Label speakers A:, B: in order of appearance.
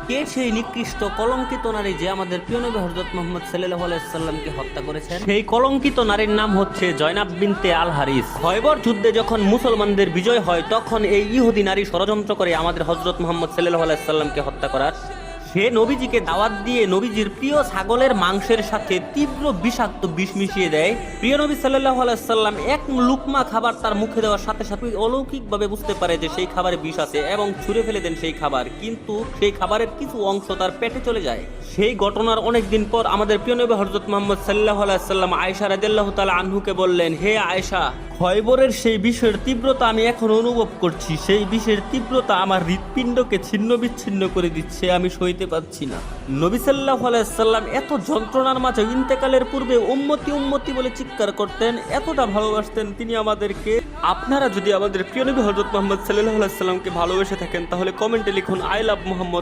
A: কে সেই নিকৃষ্ট কলঙ্কিত নারী যে আমাদের প্রিয় নবী হযরত মুহাম্মদ সাল্লাল্লাহু আলাইহি সাল্লামকে হত্যা করেছেন? সেই কলঙ্কিত নারীর নাম হচ্ছে জয়নাব বিনতে আল হারিস। খয়বর যুদ্ধে যখন মুসলমানদের বিজয় হয় তখন এই ইহুদি নারী ষড়যন্ত্র করে আমাদের হযরত মুহাম্মদ সাল্লাল্লাহু আলাইহি সাল্লামকে হত্যা করার। সে নবীজিকে দাওয়াত দিয়ে নবীজির প্রিয় ছাগলের মাংসের সাথে তীব্র বিষাক্ত বিষ মিশিয়ে দেয়। প্রিয় নবী সাল্লাল্লাহু আলাইহি সাল্লাম এক লুকমা খাবার তার মুখে দেওয়ার সাথে সাথে অলৌকিকভাবে বুঝতে পারে যে সেই খাবারে বিষ আছে এবং ছুঁড়ে ফেলে দেন সেই খাবার, কিন্তু সেই খাবারের কিছু অংশ তার পেটে চলে যায়। সেই ঘটনার অনেক দিন পর আমাদের প্রিয় নবী হযরত মুহাম্মদ সাল্লাল্লাহু আলাইহি সাল্লাম আয়েশা রাদিয়াল্লাহু তাআলা আনহুকে বললেন, হে আয়েশা, খয়বরের সেই বিষের তীব্রতা আমি এখন অনুভব করছি। সেই বিষের তীব্রতা আমার হৃৎপিণ্ডকে ছিন্ন বিচ্ছিন্ন করে দিচ্ছে, আমি সইতে পারছি না। নবী সাল্লাল্লাহু আলাইহি সাল্লাম এত যন্ত্রণার মাঝে ইন্তেকালের পূর্বে উম্মতি উম্মতি বলে চিৎকার করতেন, এতটা ভালোবাসতেন তিনি আমাদেরকে। আপনারা যদি আমাদের প্রিয় নবী হযরত মুহাম্মদ সাল্লাল্লাহু আলাইহি সাল্লামকে ভালোবেসে থাকেন তাহলে কমেন্টে লিখুন আই লাভ মুহাম্মদ।